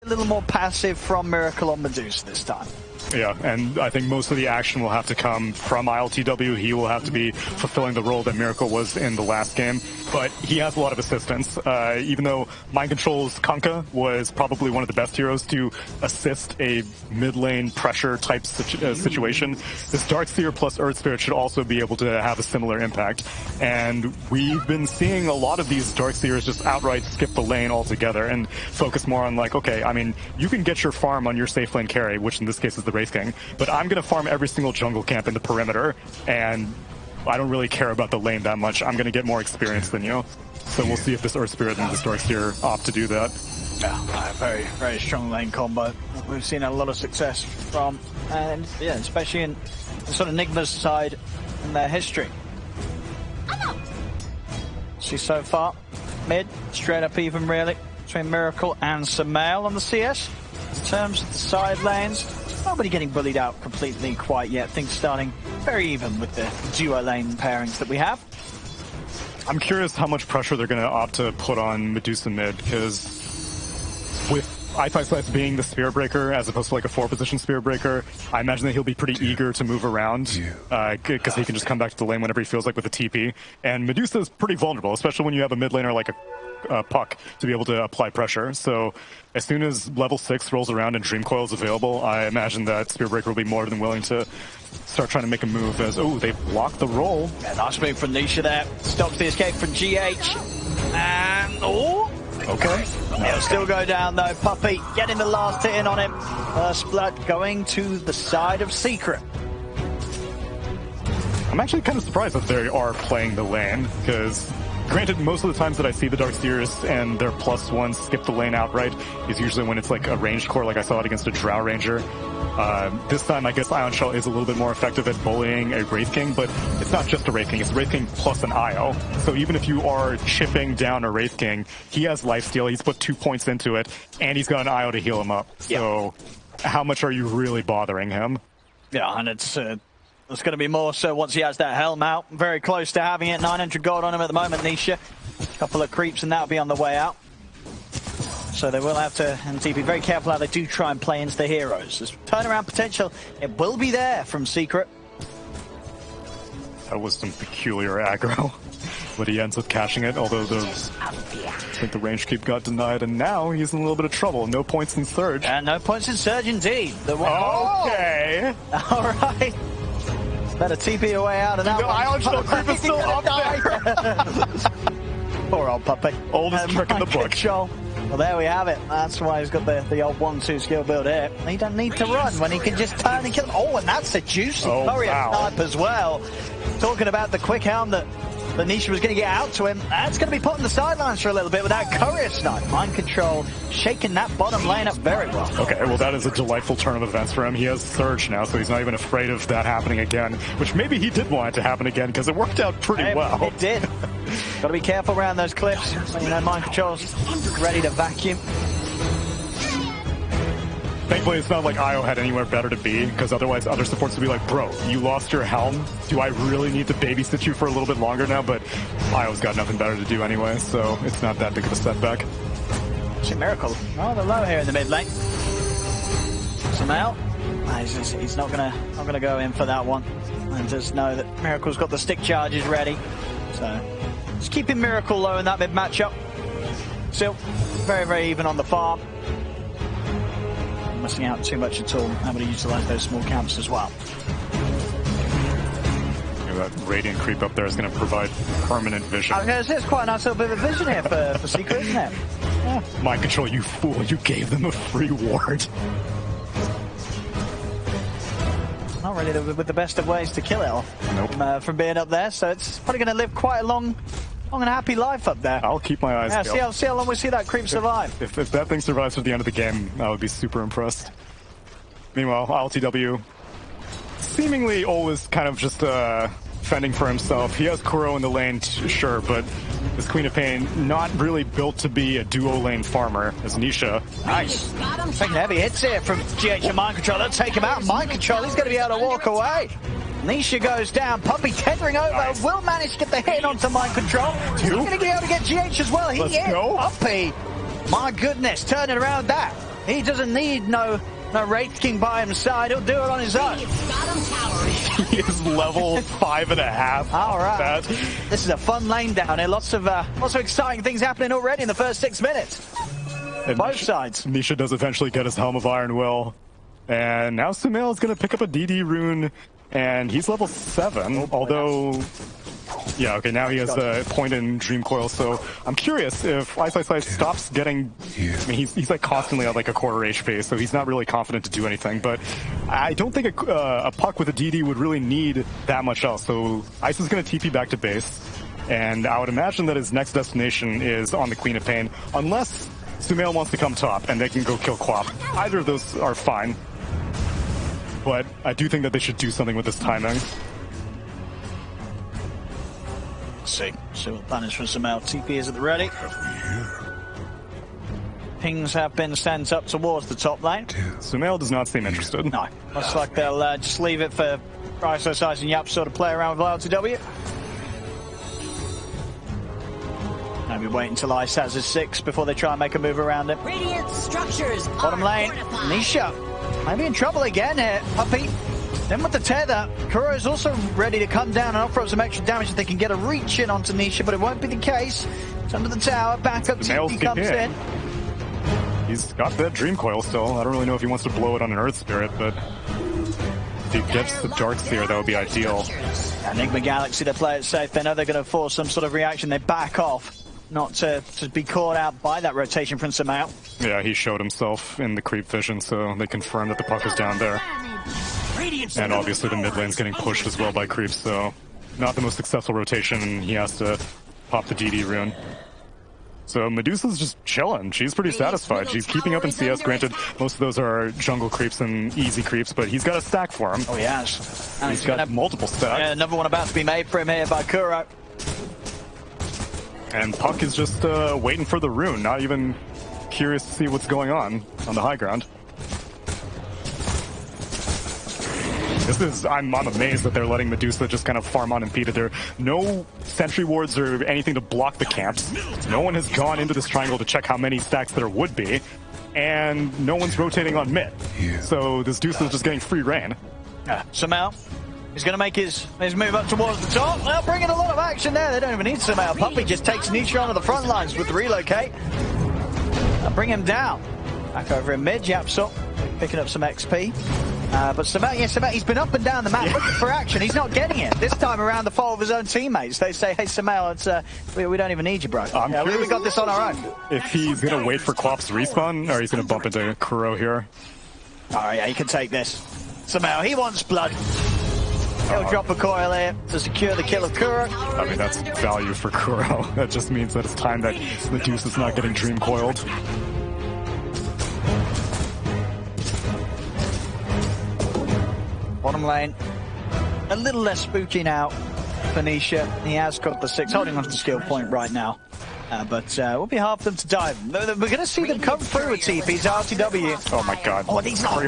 A little more passive from Miracle on Medusa this time. Yeah, and I think most of the action will have to come from ILTW. He will have to be fulfilling the role that Miracle was in the last game, but he has a lot of assistance. Even though Mind Control's Kunkka was probably one of the best heroes to assist a mid lane pressure type situation, this Darkseer plus Earth Spirit should also be able to have a similar impact. And we've been seeing a lot of these Darkseers just outright skip the lane altogether and focus more on like, okay, I mean, you can get your farm on your safe lane carry, which in this case is the Wraith King, but I'm going to farm every single jungle camp in the perimeter, and I don't really care about the lane that much. I'm going to get more experience than you. So we'll see if this Earth Spirit and this Darkseer opt to do that. Yeah, very, very strong lane combo. We've seen a lot of success from, and yeah, especially in sort of Nigma's side in their history. See so far, mid, straight up even really, between Miracle and Samael on the CS. In terms of the side lanes, nobody getting bullied out completely quite yet. Things starting very even with the duo lane pairings that we have. I'm curious how much pressure they're going to opt to put on Medusa mid, because with I5 being the Spear Breaker as opposed to like a 4-position Spear Breaker, I imagine that he'll be pretty eager to move around because he can just come back to the lane whenever he feels like with a TP. And Medusa is pretty vulnerable, especially when you have a mid laner like a Puck to be able to apply pressure. So as soon as level 6 rolls around and Dream Coil is available, I imagine that Spear Breaker will be more than willing to start trying to make a move as, oh, they've blocked the roll. Yeah, nice move from Nisha there. Stops the escape from GH. And, oh! Okay. He'll still go down though. Puppey getting the last hit in on him. First blood going to the side of Secret. I'm actually kind of surprised that they are playing the lane, because granted, most of the times that I see the Darkseers and their +1 skip the lane outright is usually when it's like a ranged core, like I saw it against a Drow Ranger. This time, I guess Ion Shell is a little bit more effective at bullying a Wraith King, but it's not just a Wraith King, it's a Wraith King plus an IO. So even if you are chipping down a Wraith King, he has lifesteal, he's put 2 points into it, and he's got an IO to heal him up. Yeah. So how much are you really bothering him? Yeah, and it's going to be more so once he has that helm out. Very close to having it. 900 gold on him at the moment, Nisha. A couple of creeps and that'll be on the way out. So they will have to, and be very careful how they do try and play into the heroes. There's turnaround potential. It will be there from Secret. That was some peculiar aggro, but he ends up cashing it, although I think the range keep got denied, and now he's in a little bit of trouble. No points in Surge. And no points in Surge indeed. Okay. All right. Better TP away out of that one. Ion Shell creep is still up there. Poor old Puppey. Oldest trick in the book. Control. Well, there we have it. That's why he's got the old 1-2 skill build here. He doesn't need to run when he can just turn and kill. Oh, and that's a juicy courier snipe as well. Talking about the quick helm that Nisha was going to get out to him. That's going to be put on the sidelines for a little bit with that courier snipe. Mind Control shaking that bottom lane up very well. Okay, well that is a delightful turn of events for him. He has Surge now, so he's not even afraid of that happening again, which maybe he did want it to happen again because it worked out pretty well. It did. Got to be careful around those cliffs when you know Mind Control's ready to vacuum. Thankfully, it's not like IO had anywhere better to be, because otherwise other supports would be like, bro, you lost your helm. Do I really need to babysit you for a little bit longer now? But IO's got nothing better to do anyway, so it's not that big of a setback. It's a Miracle. Oh, they're low here in the mid lane. Samael, he's not gonna go in for that one, and just know that Miracle's got the stick charges ready. So just keeping Miracle low in that mid matchup. Still very, very even on the farm. Missing out too much at all. Able to utilize those small camps as well. That Radiant creep up there is going to provide permanent vision. I was going to say, it's quite a nice little bit of vision here for Secret, isn't it? Yeah. Mind Control, you fool. You gave them a free ward. Not really with the best of ways to kill it off. Nope. From being up there, so it's probably going to live quite a long and happy life up there. I'll keep my eyes peeled. See how long we see that creep survive. If that thing survives to the end of the game, I would be super impressed. Meanwhile, ILTW seemingly always kind of just fending for himself. He has Kuro in the lane, sure, but this Queen of Pain not really built to be a duo lane farmer as Nisha. Nice. Taking heavy hits here from GH and Mind Control. They'll take him out. Mind Control, he's going to be able to walk away. Nisha goes down. Puppey tethering over. Nice. Will manage to get the hit onto Mind Control. He's going to be able to get GH as well. He is. Puppey. My goodness, turning around that. He doesn't need no Wraith King by his side. He'll do it on his own. He is level 5.5. All right. This is a fun lane down here. Lots of exciting things happening already in the first 6 minutes. And both sides. Nisha does eventually get his Helm of Iron Will. And now Sumail is going to pick up a DD rune, and he's level 7, although... Yeah, okay, now he has a point in Dream Coil, so I'm curious if Ice stops getting... I mean, he's like constantly at like a quarter HP, so he's not really confident to do anything, but I don't think a puck with a DD would really need that much else, so Ice is going to TP back to base, and I would imagine that his next destination is on the Queen of Pain, unless Sumail wants to come top and they can go kill Quap. Either of those are fine, but I do think that they should do something with this timing. See what plan is for Sumail. TP is at the ready. Pings have been sent up towards the top lane. Sumail does not seem interested. No. Looks like they'll just leave it for Ice and Yapso to play around with LTW. Maybe wait until Ice has his 6 before they try and make a move around it. Radiant structures. Bottom lane, Nisha. Maybe in trouble again here. Puppey. Then with the tether, Kuro is also ready to come down and offer up some extra damage if they can get a reach in onto Nisha, but it won't be the case. It's under the tower, back up, TP comes in. He's got that Dream Coil still. I don't really know if he wants to blow it on an Earth Spirit, but if he gets the Dark Sphere, that would be ideal. Nigma Galaxy, they play it safe. They know they're going to force some sort of reaction. They back off, not to be caught out by that rotation from Sumail. Yeah, he showed himself in the creep vision, so they confirmed that the puck is down there. And obviously the mid lane's getting pushed as well by creeps, so not the most successful rotation, and he has to pop the DD rune. So Medusa's just chilling. She's pretty satisfied. She's keeping up in CS. Granted, most of those are jungle creeps and easy creeps, but he's got a stack for him. Oh, he has. And he's got multiple stacks. Yeah, another one about to be made for him here by Kuro. And Puck is just waiting for the rune, not even curious to see what's going on the high ground. I'm amazed that they're letting Medusa just kind of farm unimpeded. There are no sentry wards or anything to block the camps. No one has gone into this triangle to check how many stacks there would be. And no one's rotating on mid. So this Deuce is just getting free reign. Sumail, he's going to make his move up towards the top. They're bringing a lot of action there. They don't even need Sumail. Puppey just takes Nisha onto the front lines with the relocate. They'll bring him down. Back over in mid, Yapso picking up some XP. But Sumail, he's been up and down the map looking for action. He's not getting it. This time around, the fault of his own teammates. They say, hey, Sumail, we don't even need you, bro. We got this on our own. If he's going to wait for Quap's respawn, or he's going to bump into Kuro here. Oh, yeah, he can take this. Sumail, he wants blood. He'll drop a coil here to secure the kill of Kuro. I mean, that's value for Kuro. That just means that it's time that Medusa's not getting dream coiled. Bottom lane, a little less spooky now for Nisha. He has got the 6, holding on to the skill point right now. But it will be hard for them to dive. We're going to see them come through with TP's RTW. Oh my god. Oh, he's not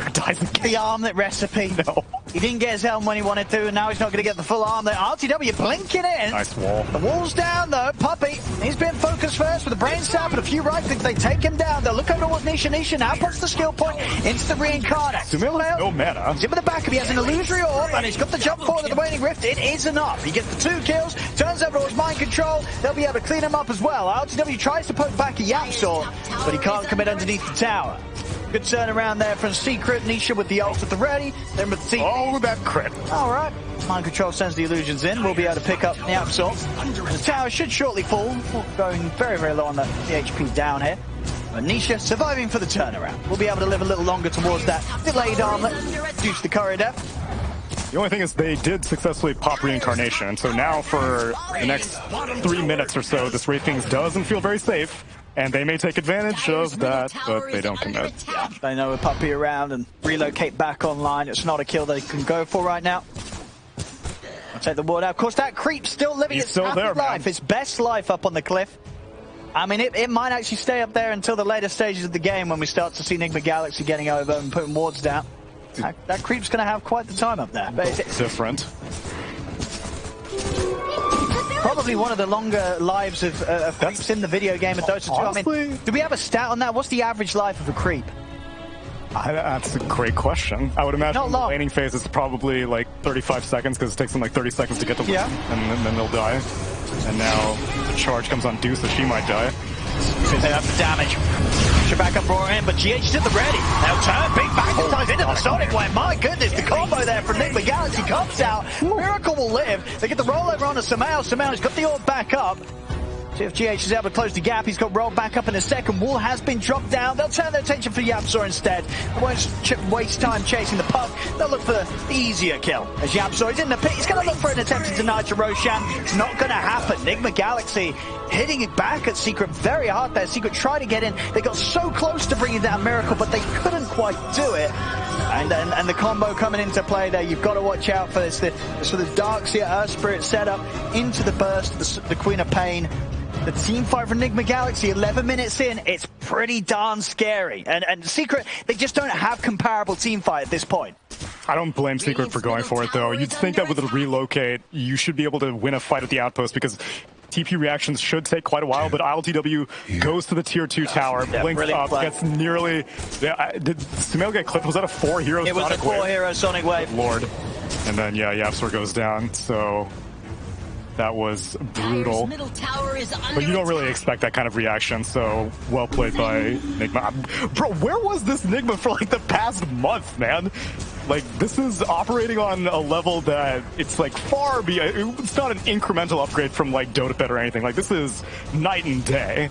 the armlet recipe. No. He didn't get his helm when he wanted to, and now he's not going to get the full arm there. RTW blinking in. Nice wall. The wall's down, though. Puppey, he's been focused first with a brain sap and a few right clicks. They take him down. They'll look over towards Nisha. Nisha now puts the skill point into the reincarnate. Sumail has no mana. He's in with the back of him. He has an illusory orb, and he's got the jump forward of the waning rift. It is enough. He gets the 2 kills, turns over towards mind control. They'll be able to clean him up as well. RTW tries to poke back a Yapsaw, but he can't commit underneath the tower. Good turnaround there from Secret. Nisha with the ult at the ready. Then with the oh, that crit. All right. Mind control sends the illusions in. We'll be able to pick up the Yapsaw. The tower should shortly fall. Going very, very low on the HP down here. But Nisha surviving for the turnaround. We'll be able to live a little longer towards that delayed armlet due to the corridor. The only thing is they did successfully pop reincarnation, so now for the next 3 minutes or so, this Wraith King doesn't feel very safe, and they may take advantage of that, but they don't commit. They know a Puppey around and relocate back online. It's not a kill they can go for right now. I'll take the ward out. Of course, that creep's still living its happy life, its best life up on the cliff. I mean, it might actually stay up there until the later stages of the game when we start to see Nigma Galaxy getting over and putting wards down. That creep's going to have quite the time up there. But it's different. Probably one of the longer lives of creeps in the video game of Dota 2. I mean, do we have a stat on that? What's the average life of a creep? That's a great question. I would imagine the laning phase is probably like 35 seconds because it takes them like 30 seconds to get to lane, and then they'll die. And now the charge comes on Medusa, she might die. They have the damage. Should back up Roar in, but GH did the ready. Now turn, big back ties into the Sonic Wave. My goodness, the combo there from Nigma Galaxy comes out. Miracle will live. They get the rollover on to Sumail. Sumail's got the orb back up. See if GH is able to close the gap. He's got rolled back up in a second. Wall has been dropped down. They'll turn their attention for Yapzor instead. They won't waste time chasing the puck. They'll look for the easier kill. As Yapzor is in the pit, he's going to look for an attempt to deny to Roshan. It's not going to happen. Nigma Galaxy hitting it back at Secret very hard there. Secret tried to get in. They got so close to bringing down Miracle, but they couldn't quite do it. And the combo coming into play there. You've got to watch out for this. The sort of Darkseer Earth Spirit setup into the burst, the Queen of Pain. The team fight for Nigma Galaxy, 11 minutes in, it's pretty darn scary. And Secret, they just don't have comparable team fight at this point. I don't blame Secret for going for it, though. You'd think that with a relocate, you should be able to win a fight at the outpost because TP reactions should take quite a while, but ILTW goes to the tier 2 tower, blinks up, gets nearly... did Sumail get clipped? Was that a 4-hero Sonic Wave? It was a 4-hero Sonic Wave. Good Lord. And then, yeah, Yapzor goes down, so... That was brutal. But you don't really expect that kind of reaction, so well played by Nigma. Bro, where was this Nigma for like the past month, man? Like, this is operating on a level that it's like far beyond. It's not an incremental upgrade from like DOTA2core or anything. Like, this is night and day.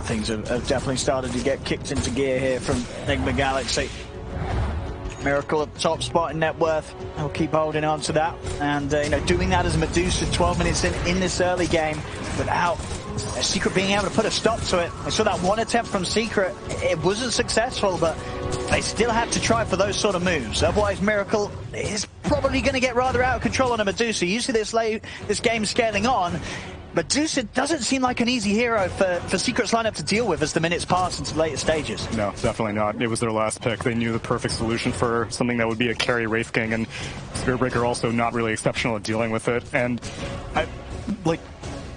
Things have definitely started to get kicked into gear here from Nigma Galaxy. Miracle at the top spot in net worth. He'll keep holding on to that. And, doing that as a Medusa 12 minutes in this early game without Secret being able to put a stop to it. I saw that one attempt from Secret. It wasn't successful, but they still had to try for those sort of moves. Otherwise, Miracle is probably going to get rather out of control on a Medusa. You see this game scaling on. Medusa doesn't seem like an easy hero for Secret's lineup to deal with as the minutes pass into later stages. No, definitely not. It was their last pick. They knew the perfect solution for something that would be a carry Wraith King, and Spiritbreaker also not really exceptional at dealing with it. And I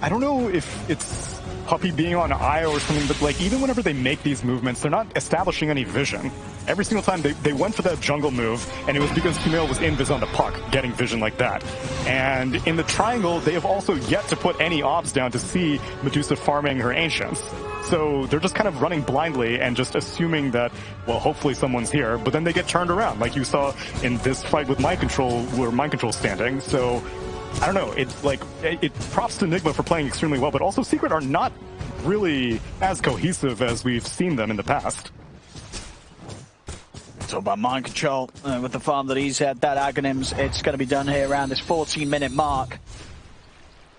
don't know if it's Puppy being on IO or something, but like even whenever they make these movements, they're not establishing any vision. Every single time they went for that jungle move, and it was because Sumail was invis on the puck, getting vision like that. And in the triangle, they have also yet to put any obs down to see Medusa farming her Ancients. So they're just kind of running blindly and just assuming that, well, hopefully someone's here, but then they get turned around, like you saw in this fight with Mind Control, where Mind Control's standing. So I don't know, it's like, it props to Nigma for playing extremely well, but also Secret are not really as cohesive as we've seen them in the past. Talk about Mind Control with the farm that he's had, that Aghanims, it's going to be done here around this 14-minute mark.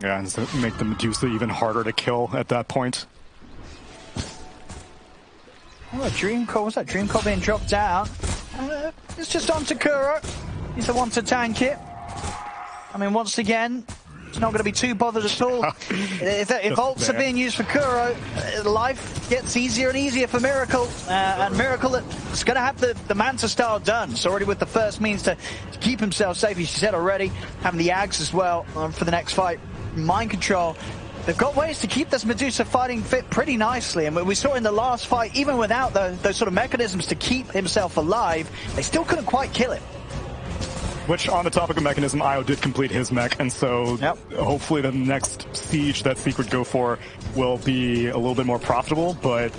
Yeah, and so make the Medusa even harder to kill at that point. Oh, Dream Core, was that Dream Core being dropped out? It's just on to Kuro. He's the one to tank it. I mean, once again, it's not going to be too bothered at all. If ults are being used for Kuro, life gets easier and easier for Miracle. And Miracle is going to have the Manta style done. So already with the first means to keep himself safe, as you said already, having the Ags as well for the next fight. Mind Control. They've got ways to keep this Medusa fighting fit pretty nicely. And we saw in the last fight, even without those sort of mechanisms to keep himself alive, they still couldn't quite kill him. Which, on the topic of mechanism, Io did complete his mech, and so hopefully the next siege that Secret go for will be a little bit more profitable, but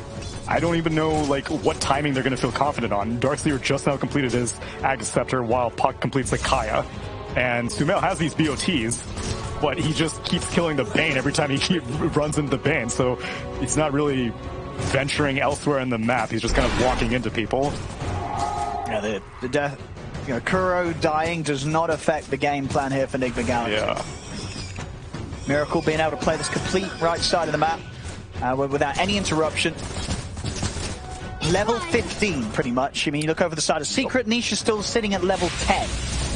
I don't even know like what timing they're going to feel confident on. Darkseer just now completed his Aegis Scepter while Puck completes the Kaya, and Sumail has these BOTs, but he just keeps killing the Bane every time he runs into the Bane, so he's not really venturing elsewhere in the map. He's just kind of walking into people. Yeah, the death... Kuro dying does not affect the game plan here for Nigma Galaxy. Yeah. Miracle being able to play this complete right side of the map without any interruption. Level 15, pretty much. I mean, you look over the side of Secret, Nisha's still sitting at level 10.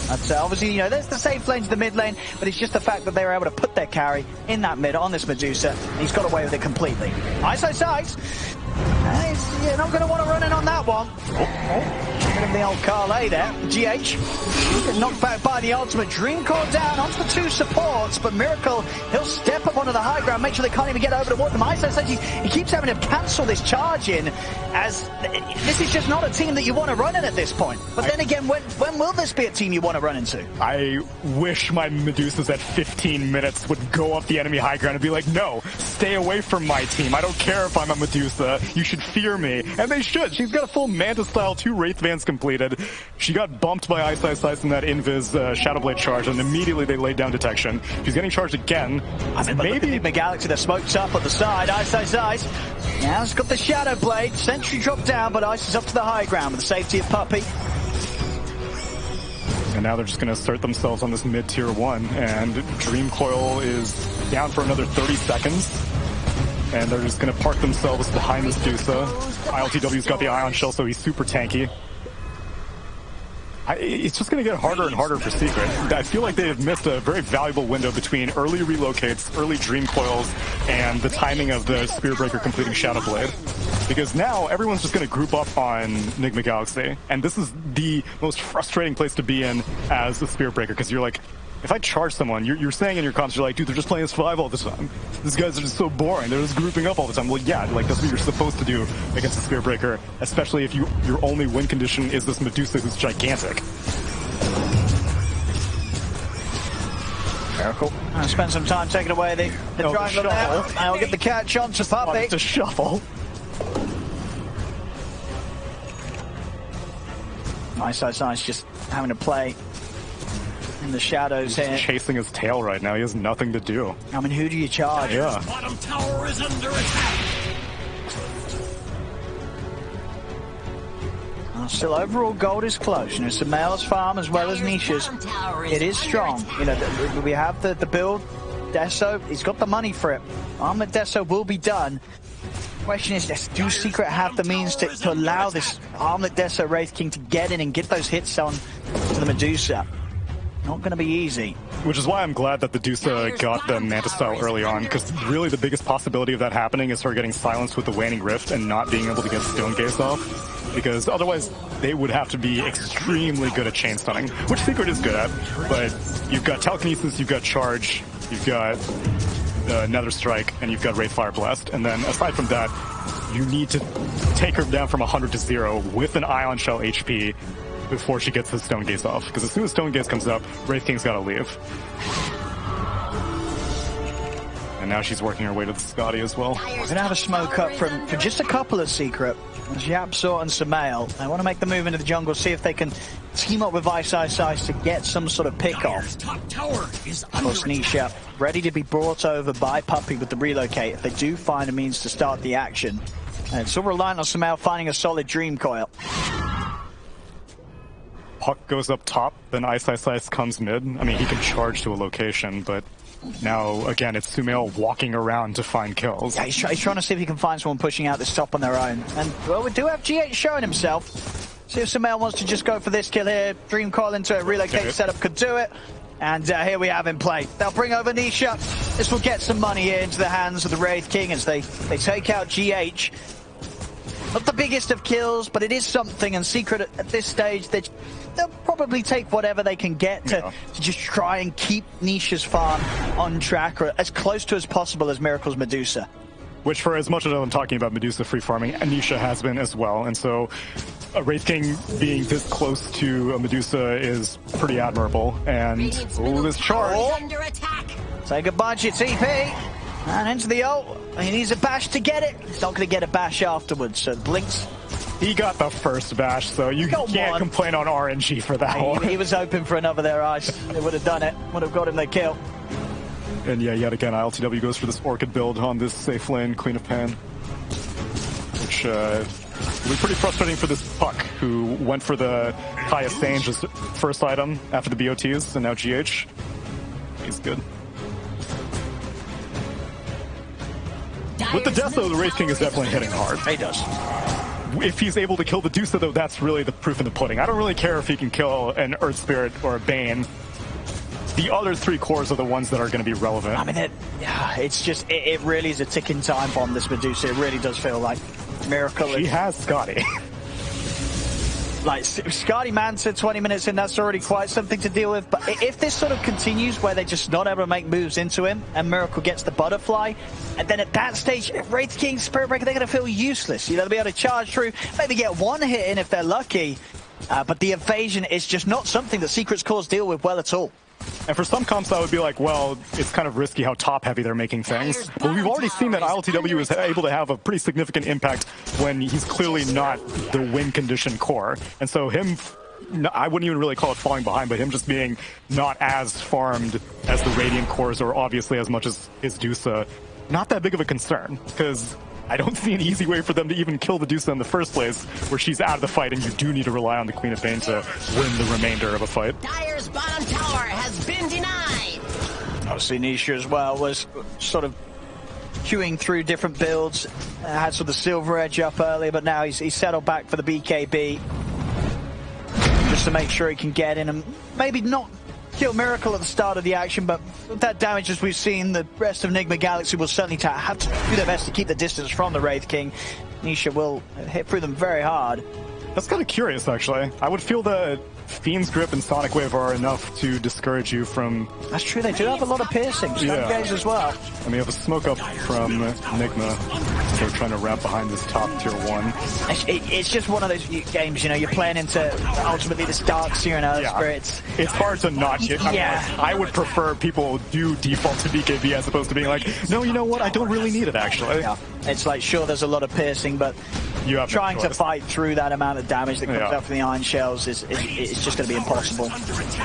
That's obviously, there's the safe lane to the mid lane, but it's just the fact that they were able to put their carry in that mid on this Medusa, and he's got away with it completely. Ice. You're not going to want to run in on that one. Bit of the old Carlet there. GH knocked back by the ultimate. Dream Coil down onto the two supports, but Miracle, he'll step up onto the high ground, make sure they can't even get over toward them. Iso says he keeps having to cancel this charge in, as this is just not a team that you want to run in at this point. But then again, when will this be a team you want to run into? I wish my Medusas at 15 minutes would go up the enemy high ground and be like, no, stay away from my team. I don't care if I'm a Medusa. You should fear me. And they should. She's got a full Manta style, 2 Wraith Vans completed. She got bumped by Ice in that Invis Shadowblade charge, and immediately they laid down detection. She's getting charged again. Maybe the Galaxy, they're smoked up on the side. Ice. Now it's got the Shadowblade. Sentry dropped down, but Ice is up to the high ground with the safety of Puppey. And now they're just going to assert themselves on this mid-tier 1, and Dream Coil is down for another 30 seconds. And they're just going to park themselves behind this Medusa. ILTW's got the Ion Shell, so he's super tanky. It's just going to get harder and harder for Secret. I feel like they have missed a very valuable window between early relocates, early Dream Coils, and the timing of the Spearbreaker completing Shadowblade. Because now everyone's just going to group up on Nigma Galaxy, and this is the most frustrating place to be in as a Spearbreaker, because you're like, if I charge someone, you're saying in your comments, you're like, dude, they're just playing S5 all the time. These guys are just so boring. They're just grouping up all the time. Well, yeah, like that's what you're supposed to do against a Spearbreaker, especially if your only win condition is this Medusa who's gigantic. Miracle. I'll spend some time taking away the triangle now. I'll get the catch on to Puppey. To shuffle. Nice, just having to play in the shadows here. He's chasing his tail right now. He has nothing to do. I mean, who do you charge? Yeah. Bottom tower is under attack. Still, overall gold is close. You know, Sumail's farm as well as Nisha's. It is strong. You know, we have the build. Deso, he's got the money for it. Armored Deso will be done. Question is, do Secret have the means to allow this Armlet Deso Wraith King to get in and get those hits on to the Medusa? Not going to be easy. Which is why I'm glad that the Medusa got the Manta style early on, because really the biggest possibility of that happening is her getting silenced with the Waning Rift and not being able to get Stone Gaze off. Because otherwise they would have to be extremely good at chain stunning, which Secret is good at. But you've got Telekinesis, you've got Charge, you've got Nether Strike, and you've got Wraith Fire Blast. And then aside from that, you need to take her down from 100 to 0 with an Ion Shell HP before she gets the Stone Gaze off. Because as soon as Stone Gaze comes up, Wraith King's gotta leave. And now she's working her way to the Scotty as well. We're gonna have a smoke up from just a couple of Secret. Yapsor and Sumail. They want to make the move into the jungle, see if they can team up with Ice to get some sort of pick off. Top tower is Of course, Nisha ready to be brought over by Puppey with the relocate if they do find a means to start the action. And it's all reliant on Sumail finding a solid Dream Coil. Puck goes up top, then Ice comes mid. I mean, he can charge to a location, but now, again, it's Sumail walking around to find kills. Yeah, he's trying to see if he can find someone pushing out this top on their own. And, well, we do have GH showing himself. See if Sumail wants to just go for this kill here. Dream Coil into a relocate setup could do it. And here we have him play. They'll bring over Nisha. This will get some money here into the hands of the Wraith King as they take out GH. Not the biggest of kills, but it is something. And Secret at this stage, they'll probably take whatever they can get to just try and keep Nisha's farm on track, or as close to as possible as Miracle's Medusa. Which, for as much as I'm talking about Medusa free farming, Nisha has been as well. And so a Wraith King being this close to a Medusa is pretty admirable. And this charge. Say goodbye to your TP. And into the ult. He needs a bash to get it. He's not going to get a bash afterwards, so Blinks. He got the first bash, so you can't complain on RNG for that one. He was hoping for another there, Ice. It would have done it. Would have got him the kill. And yeah, yet again, ILTW goes for this Orchid build on this safe lane, Queen of Pan. Which will be pretty frustrating for this Puck, who went for the highest Sange as first item after the BOTs, and now GH. He's good. With the death, though, the Wraith King is definitely hitting hard. He does. If he's able to kill the Medusa, though, that's really the proof in the pudding. I don't really care if he can kill an Earth Spirit or a Bane. The other 3 cores are the ones that are going to be relevant. I mean, it's just, it really is a ticking time bomb, this Medusa. It really does feel like. Miracle. She has Scotty. Like, Scotty Manta 20 minutes in, that's already quite something to deal with. But if this sort of continues where they're just not able to make moves into him and Miracle gets the butterfly, and then at that stage, Wraith King, Spirit Breaker, they're going to feel useless. You know, they'll be able to charge through, maybe get one hit in if they're lucky. But the evasion is just not something that Secret's cores deal with well at all. And for some comps, I would be like, well, it's kind of risky how top-heavy they're making things. But we've already seen that ILTW is able to have a pretty significant impact when he's clearly not the win-conditioned core. And so him, I wouldn't even really call it falling behind, but him just being not as farmed as the Radiant cores, or obviously as much as Medusa, not that big of a concern, because I don't see an easy way for them to even kill Medusa in the first place, where she's out of the fight and you do need to rely on the Queen of Pain to win the remainder of a fight. Dire's bottom tower has been denied. Obviously, Nisha as well was sort of queuing through different builds. Had sort of the Silver Edge up earlier, but now he's settled back for the BKB. Just to make sure he can get in and maybe not kill Miracle at the start of the action, but with that damage as we've seen, the rest of Nigma Galaxy will certainly have to do their best to keep the distance from the Wraith King. Nisha will hit through them very hard. That's kind of curious, actually. I would feel that Fiend's Grip and Sonic Wave are enough to discourage you from... That's true, they do have a lot of piercing. Yeah. Gaze as well. And we have a smoke up from Nigma. They're trying to wrap behind this top tier 1. It's just one of those games, you know, you're playing into ultimately this Dark Seer and Earth Spirits. It's hard to not get... I would prefer people do default to BKB as opposed to being like, no, you know what, I don't really need it, actually. Yeah. It's like, sure, there's a lot of piercing, but you have trying to fight through that amount of damage that comes out from the Iron Shells is just going to be impossible.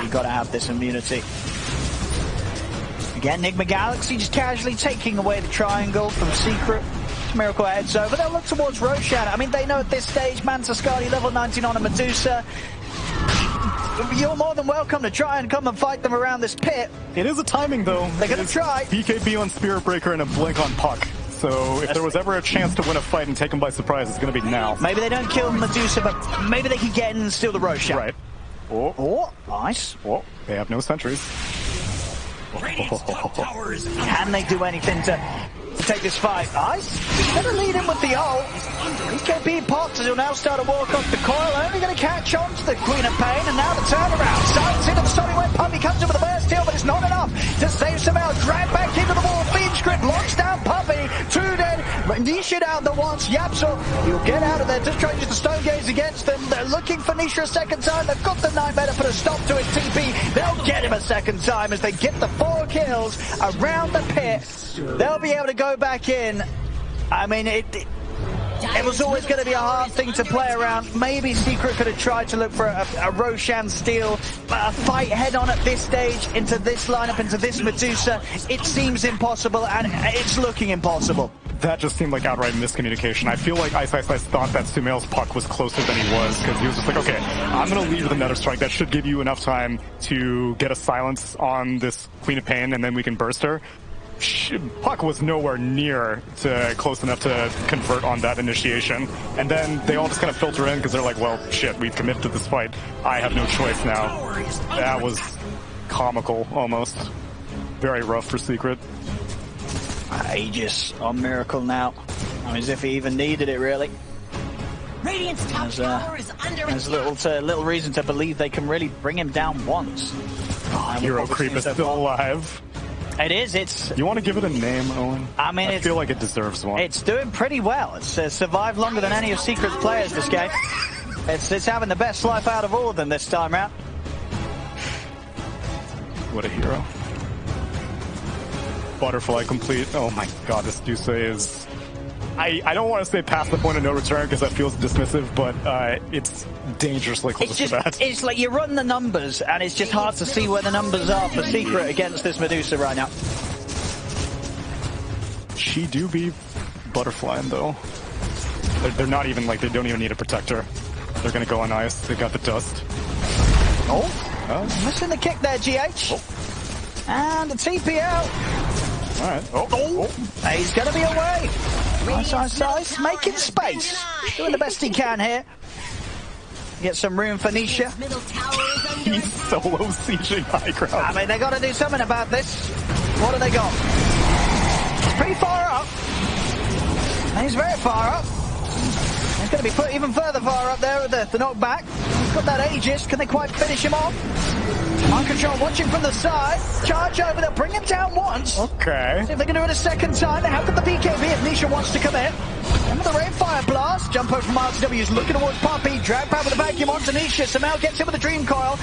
You've got to have this immunity. Again, Nigma Galaxy just casually taking away the triangle from Secret. Miracle heads over. They'll look towards Roshan. I mean, they know at this stage, Manta Scotty level 19 on a Medusa. You're more than welcome to try and come and fight them around this pit. It is a timing, though. They're going to try. BKB on Spirit Breaker and a blink on Puck. So if there was ever a chance to win a fight and take him by surprise, it's going to be now. Maybe they don't kill Medusa, but maybe they can get in and steal the Roshan. Right. Oh, nice. Oh, they have no sentries. Can they do anything to take this fight? Nice. He's going to lead in with the ult. BKB pops as he'll now start to walk off the coil. Only going to catch on to the Queen of Pain, and now the turnaround. Silence into the Sonic Web. Puppy comes in with a burst heal, but it's not enough to save somehow. Drag back into the wall. Fiend Script locks down Puppy. 2 dead. Nisha down the once. Yapsel, he'll get out of there. Just trying to use the Stone Gaze against them. They're looking for Nisha a second time. They've got the Nightmare to put a stop to it. TP. They'll get him a second time as they get the 4 kills around the pit. They'll be able to go back in. I mean, it was always going to be a hard thing to play around. Maybe Secret could have tried to look for a Roshan steal, but a fight head-on at this stage into this lineup, into this Medusa, it seems impossible, and it's looking impossible. That just seemed like outright miscommunication. I feel like Ice thought that Sumail's puck was closer than he was, because he was just like, okay, I'm going to leave with a Nether Strike. That should give you enough time to get a silence on this Queen of Pain, and then we can burst her. Puck was nowhere near to close enough to convert on that initiation. And then they all just kind of filter in because they're like, well, shit, we've committed to this fight. I have no choice now. That was comical, almost. Very rough for Secret. Aegis on Miracle now. I mean, as if he even needed it, really. Radiant's top tower is under There's little reason to believe they can really bring him down once. Hero Creep is still alive. It is. It's. You want to give it a name, Owen? I mean, I feel like it deserves one. It's doing pretty well. It's survived longer than any of Secret's players this game. It's having the best life out of all of them this time round. What a hero. Butterfly complete. Oh my god, this Medusa is... I don't want to say past the point of no return because that feels dismissive, but it's dangerously close to that. It's like you run the numbers and it's just hard to see where the numbers are for Secret against this Medusa right now. She do be butterflying though. They're not even like, they don't even need a protector. They're gonna go on ice. They got the dust. Missing the kick there, GH. And a TP out. Alright. He's gonna be away. Nice, making space. Doing the best he can here. Get some room for Nisha. He's solo sieging high ground. I mean, they got to do something about this. What do they got? It's pretty far up. And he's very far up. going to be put even further far up there with the knockback. He's got that Aegis. Can they quite finish him off? Mind control watching from the side. Charge over there. Bring him down once. Okay. See if they can do it a second time. They have got the BKB if Nisha wants to come in. And with the Rainfire Blast. Jump over from RTW is looking towards Puppey. Drag back with the vacuum onto Nisha. Samel gets him with the Dream Coil.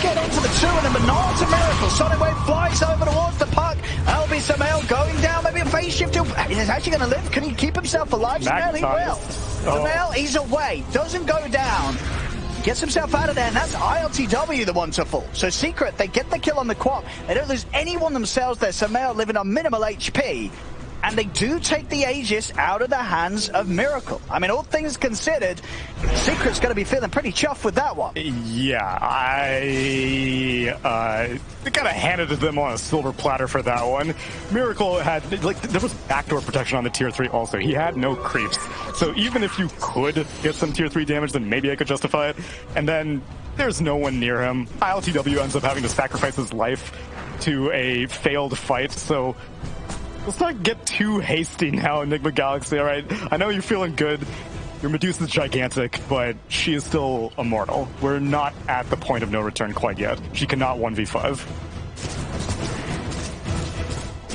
Get onto the 2 and then, but not to Miracle. Sonic Wave flies over towards the puck. That'll be Samel going down. Maybe a phase shift. He's actually going to live. Can he keep himself alive? Samel, he will. Samel, he's away. Doesn't go down. Gets himself out of there, and that's ILTW the one to fall. So Secret, they get the kill on the quad. They don't lose anyone themselves there. Samel living on minimal HP. And they do take the Aegis out of the hands of Miracle. I mean, all things considered, Secret's going to be feeling pretty chuffed with that one. Yeah, I kind of handed to them on a silver platter for that one. Miracle had, like, there was backdoor protection on the tier 3 also. He had no creeps. So even if you could get some tier 3 damage, then maybe I could justify it. And then there's no one near him. ILTW ends up having to sacrifice his life to a failed fight, so let's not get too hasty now, Nigma Galaxy, alright? I know you're feeling good. Your Medusa's gigantic, but she is still immortal. We're not at the point of no return quite yet. She cannot 1v5.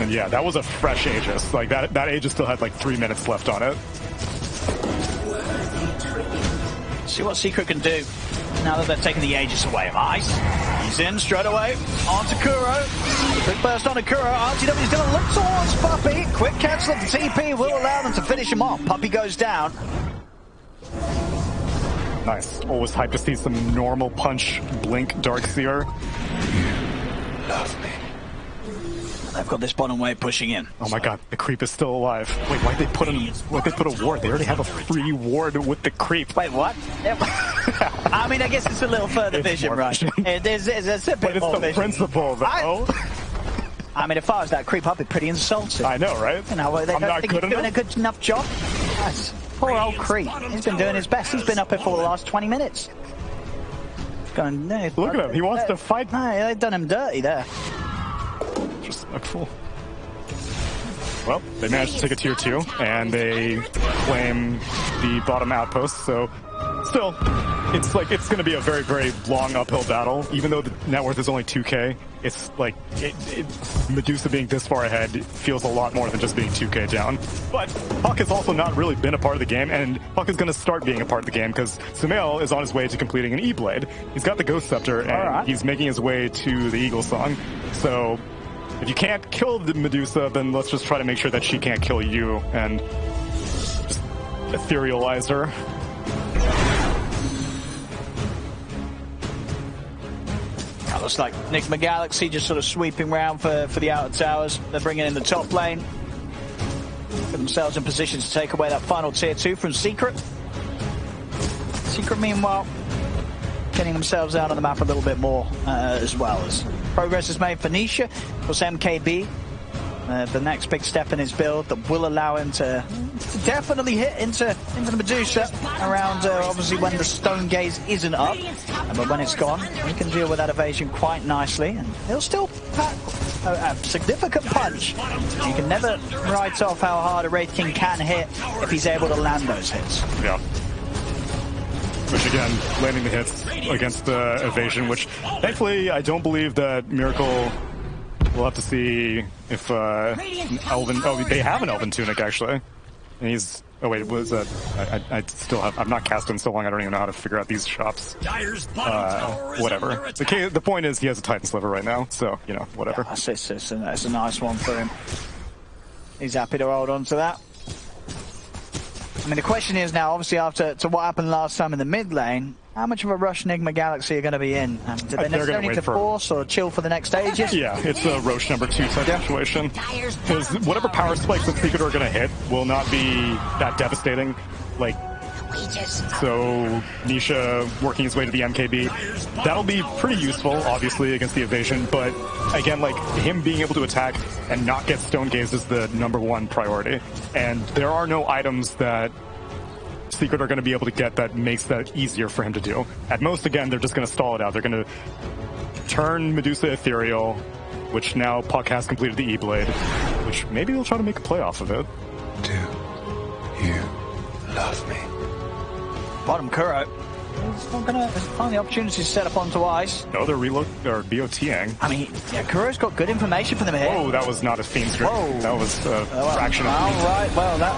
And yeah, that was a fresh Aegis. Like, that Aegis still had like 3 minutes left on it. See what Secret can do now that they're taking the Aegis away. Ice. He's in straight away. On to Kuro. Quick burst on to Kuro. RTW's going to look towards Puppey. Quick cancel of the TP will allow them to finish him off. Puppey goes down. Nice. Always hyped to see some normal punch blink Darkseer. Love me. They've got this bottom wave pushing in. Oh my god, the creep is still alive. Wait, why'd they put a ward? They already have a free ward with the creep. Wait, what? I mean, I guess it's a little further vision, right? It's a bit more vision. But it's the principle, though. I mean, if I was that creep, I'd be pretty insulted. I know, right? You know, they don't think he's doing a good enough job. Nice. Poor old creep. He's been doing his best. He's been up here for the last 20 minutes. Going, no, look at him. He wants to fight. No, they've done him dirty there. Respectful. Well, they managed to take a tier 2, and they claim the bottom outpost, so still, it's going to be a very, very long uphill battle. Even though the net worth is only 2k, it's like, Medusa being this far ahead feels a lot more than just being 2k down. But Puck has also not really been a part of the game, and Puck is going to start being a part of the game because Sumail is on his way to completing an E-Blade. He's got the Ghost Scepter, and he's making his way to the Eagle Song. So if you can't kill the Medusa, then let's just try to make sure that she can't kill you and just etherealize her. That looks like Nigma Galaxy just sort of sweeping around for the outer towers. They're bringing in the top lane. Put themselves in position to take away that final tier 2 from Secret. Secret, meanwhile, getting themselves out on the map a little bit more as well as progress is made for Nisha. Of course, MKB, the next big step in his build that will allow him to definitely hit into the Medusa around obviously when the Stone Gaze isn't up, but when it's gone, he can deal with that evasion quite nicely, and he'll still pack a significant punch. You can never write off how hard a Wraith King can hit if he's able to land those hits. Yeah. Which again, landing the hits against the evasion, which thankfully I don't believe that Miracle. We'll have to see if Elven. Oh, they have an Elven Tunic actually, and he's. Oh wait, was that? I still have. I've not cast in so long. I don't even know how to figure out these shops. Whatever. The point is, he has a Titan Sliver right now, so you know, whatever. Yeah, that's a nice one for him. He's happy to hold on to that. I mean, the question is now, obviously, after what happened last time in the mid lane, how much of a rush Nigma Galaxy are going to be in? Do they necessarily need to force or chill for the next stages? Yeah, it's a Roche number 2 type situation. Because whatever power spikes that Secret are going to hit will not be that devastating. Like, so Nisha working his way to the MKB, that'll be pretty useful, obviously, against the evasion. But again, like, him being able to attack and not get Stone Gaze is the #1 priority. And there are no items that Secret are going to be able to get that makes that easier for him to do. At most, again, they're just going to stall it out. They're going to turn Medusa ethereal, which now Puck has completed the E-Blade, which maybe they'll try to make a play off of it. Do you love me? Bottom Kuro. He's not going to find the opportunity to set up onto ice. No, they're reload or BOTing. I mean, yeah, Kuro's got good information for them here. Whoa, that was not a Fiend's Grip. Whoa. That was a fraction of All right, well, that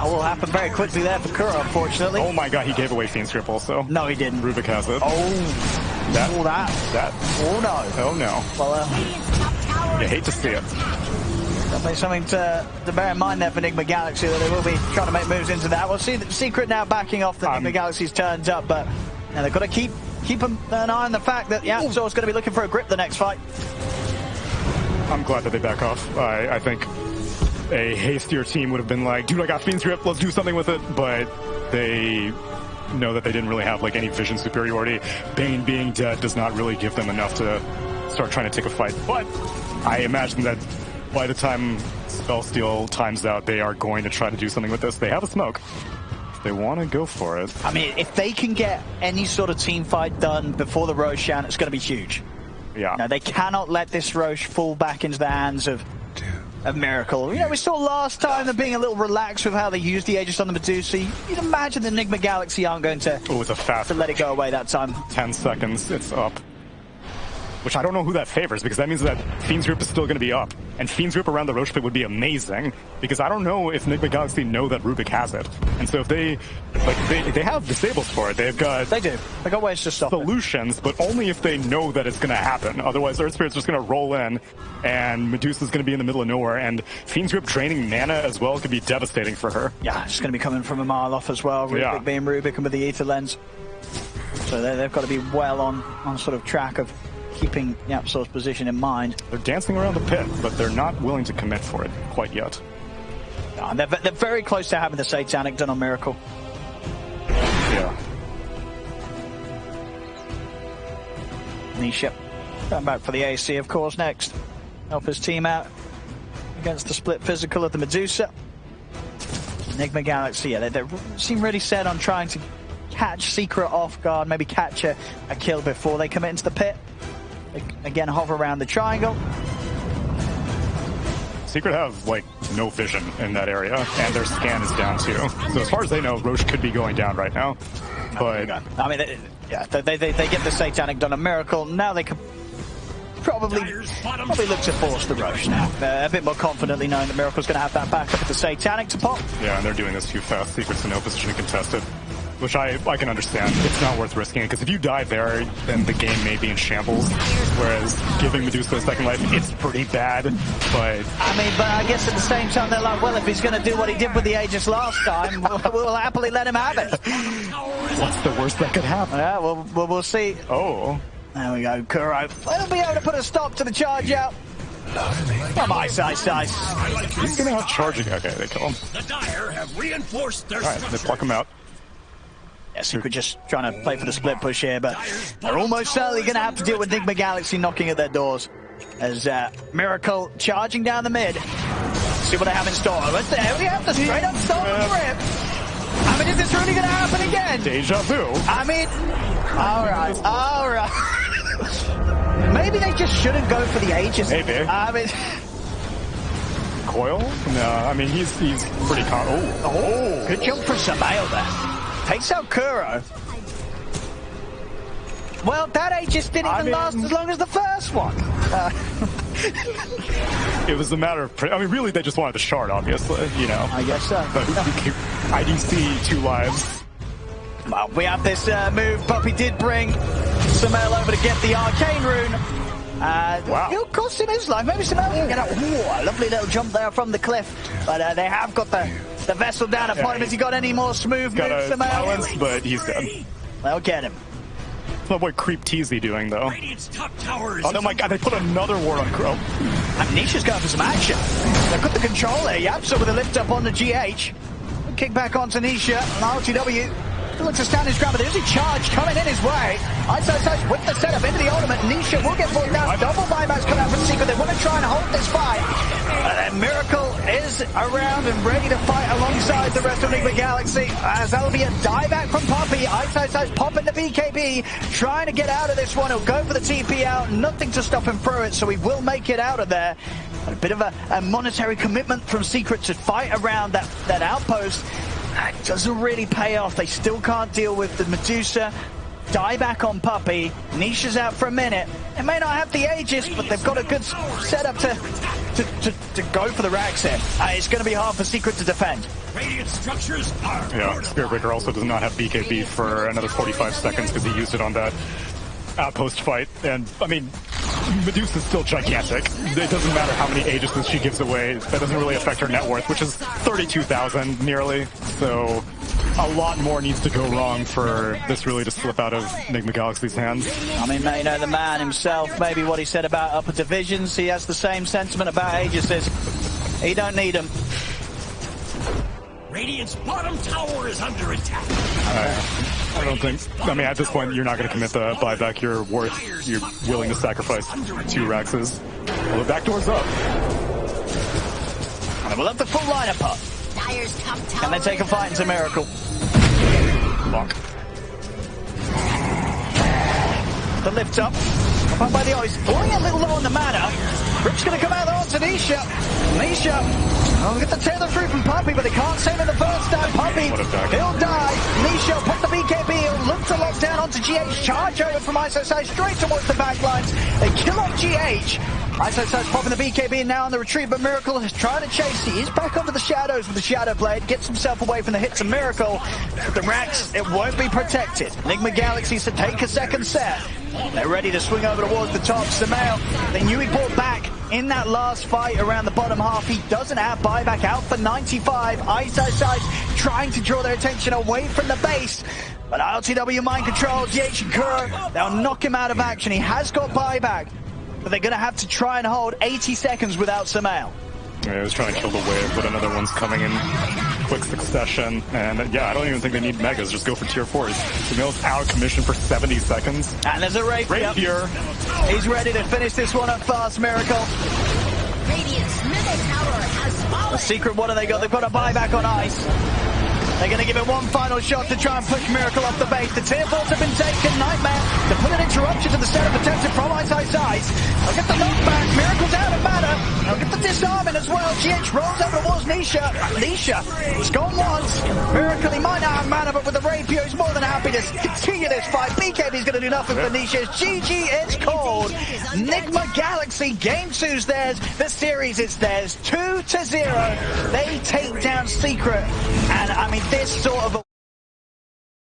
will happen very quickly there for Kuro, unfortunately. Oh my god, he gave away Fiend's Grip also. No, he didn't. Rubik has it. Oh, that. Oh no. Oh no. Well, you hate to see it. Definitely something to bear in mind there for Nigma Galaxy, that they will be trying to make moves into that. We'll see the Secret now backing off the Nigma Galaxy's turns up, but they've got to keep an eye on the fact that Yapzor's going to be looking for a grip the next fight. I'm glad that they back off. I think a hastier team would have been like, dude, I got Fiend's Grip, let's do something with it, but they know that they didn't really have like any vision superiority. Bane being dead does not really give them enough to start trying to take a fight, but I imagine that by the time Spellsteal times out, they are going to try to do something with this. They have a smoke. They want to go for it. I mean, if they can get any sort of team fight done before the Roshan, it's going to be huge. Yeah. No, they cannot let this Roche fall back into the hands of Miracle. You know, we saw last time them being a little relaxed with how they used the Aegis on the Medusa. You'd imagine the Nigma Galaxy aren't going to, it's a fast to let it go away that time. 10 seconds, it's up. Which I don't know who that favors, because that means that Fiend's Grip is still going to be up. And Fiend's Grip around the Roche pit would be amazing, because I don't know if Nigma Galaxy know that Rubik has it. And so if they have disables for it. They've got... They do. They got ways to stop solutions, but only if they know that it's going to happen. Otherwise, Earth Spirit's just going to roll in, and Medusa's going to be in the middle of nowhere, and Fiend's Grip draining mana as well could be devastating for her. Yeah, it's going to be coming from a mile off as well. Rubik being Rubik and with the Ether Lens. So they've got to be well on sort of track of keeping Yapzor's position in mind. They're dancing around the pit, but they're not willing to commit for it quite yet. No, they're very close to having the Satanic done on Miracle. Yeah. Nisha going back for the AC, of course, next. Help his team out against the split physical of the Medusa. Nigma Galaxy, yeah, they seem really set on trying to catch Secret off guard, maybe catch a kill before they commit into the pit. Again, hover around the triangle. Secret have, like, no vision in that area, and their scan is down too. So as far as they know, Roche could be going down right now. But I mean, they get the Satanic done a Miracle. Now they could probably look to force the Roche now. A bit more confidently knowing that Miracle's going to have that backup with the Satanic to pop. Yeah, and they're doing this too fast. Secret's in no position to contest it. Which I can understand. It's not worth risking it, because if you die there, then the game may be in shambles. Whereas giving Medusa a second life, it's pretty bad. But I guess at the same time, they're like, well, if he's going to do what he did with the Aegis last time, we'll happily let him have it. What's the worst that could happen? Yeah, we'll see. Oh. There we go, Kuro. They'll be able to put a stop to the charge out. Come on, Ice. He's going to have charging. Okay, they kill him. The Dire have reinforced their Alright, they pluck him out. Yeah, Secret just trying to play for the split push here, but they're almost certainly going to have to deal with Nigma Galaxy knocking at their doors. As Miracle charging down the mid. See what they have in store. Let's see. We have the straight up start of the rip. I mean, is this really going to happen again? Deja vu. I mean, all right. Maybe they just shouldn't go for the Aegis. Maybe. I mean... Coil? No, I mean, he's pretty Oh, good jump for Samael there. Takes out Kuro. Well, that Aegis didn't even last as long as the first one. It was a matter of... I mean, really, they just wanted the shard, obviously, you know. I guess so. But IDC, 2 lives. Well, we have this move. Puppy did bring Samael over to get the Arcane Rune. Wow. It'll cost him his life. Maybe Samael can get a lovely little jump there from the cliff. But they have got the vessel down upon him. Has he got any more smooth moves, Samael? Silence, but he's dead. They'll get him. What's my boy Creep Teasy doing, though? Oh, no, my God, they put another ward on Crow. And Nisha's going for some action. They've got the control there. Yapzor with a lift up on the GH. Kick back onto Nisha. And RTW looks to stand his ground, but there's a charge coming in his way. Ice with the setup into the ultimate. Nisha will get pulled down. Double buybacks coming out from Secret. They want to try and hold this fight. And then Miracle is around and ready to fight alongside the rest of Nigma Galaxy. As that'll be a dieback from Poppy. Ice popping the BKB. Trying to get out of this one. He'll go for the TP out. Nothing to stop him through it, so he will make it out of there. A bit of a monetary commitment from Secret to fight around that outpost. It doesn't really pay off. They still can't deal with the Medusa. Die back on Puppey. Nisha's out for a minute. They may not have the Aegis, but they've got a good setup to go for the Rax here. It's going to be hard for Secret to defend. Radiant structures are Spiritbreaker also does not have BKB for another 45 seconds because he used it on that outpost fight. And, I mean, Medusa's still gigantic. It doesn't matter how many Aegises she gives away. That doesn't really affect her net worth, which is 32,000 nearly. So a lot more needs to go wrong for this really to slip out of Nigma Galaxy's hands. I mean, you know, the man himself, maybe what he said about upper divisions, he has the same sentiment about Aegises. He don't need them. Radiant's bottom tower is under attack. I don't think. I mean, at this point, you're not going to commit the buyback. You're willing to sacrifice 2 Raxes. Well, the back door's up. And we'll have the full lineup up. Can they take a fight into Miracle? Lock. The lift up. Up by the ice. Falling a little low on the mana. Rip's going to come out there onto Nisha. Oh, get the tether through from Puppey, but they can't save him the first time. Puppey, he'll die. Nisha, put the BKB. He'll look to lock down onto GH. Charge over from ISO straight towards the backlines. They kill off GH. ISO popping the BKB and now on the retreat, but Miracle is trying to chase. He is back over the shadows with the Shadow Blade. Gets himself away from the hits of Miracle. The Rax, it won't be protected. Nigma Galaxy to take a second set. They're ready to swing over towards the top. Samael, they knew he brought back in that last fight around the bottom half. He doesn't have buyback, out for 95. ISO trying to draw their attention away from the base. But LTW mind control, GH and Kuro, they'll knock him out of action. He has got buyback, but they're going to have to try and hold 80 seconds without Samael. Yeah, he was trying to kill the wave, but another one's coming in quick succession. And yeah, I don't even think they need megas. Just go for tier 4s. Samael's out of commission for 70 seconds. And there's a Rapier. He's ready to finish this one up fast, Miracle. Radiant's middle tower has fallen. The Secret, what have they got? They've got a buyback on ice. They're going to give it one final shot to try and push Miracle off the base. The tier 4s have been taken. Nightmare to put an interruption to the setup attempted from ISO's eyes. They'll get the knockback. Miracle's out of mana. They'll get the disarming as well. GH rolls over towards Nisha. It's gone once. Miracle, he might not have mana, but with the Rapier, he's more than happy to continue this fight. BKB's going to do nothing for Nisha. GG, it's called. Nigma Galaxy, game 2's theirs. The series is theirs. 2-0. They take down Secret. And I mean, this sort of a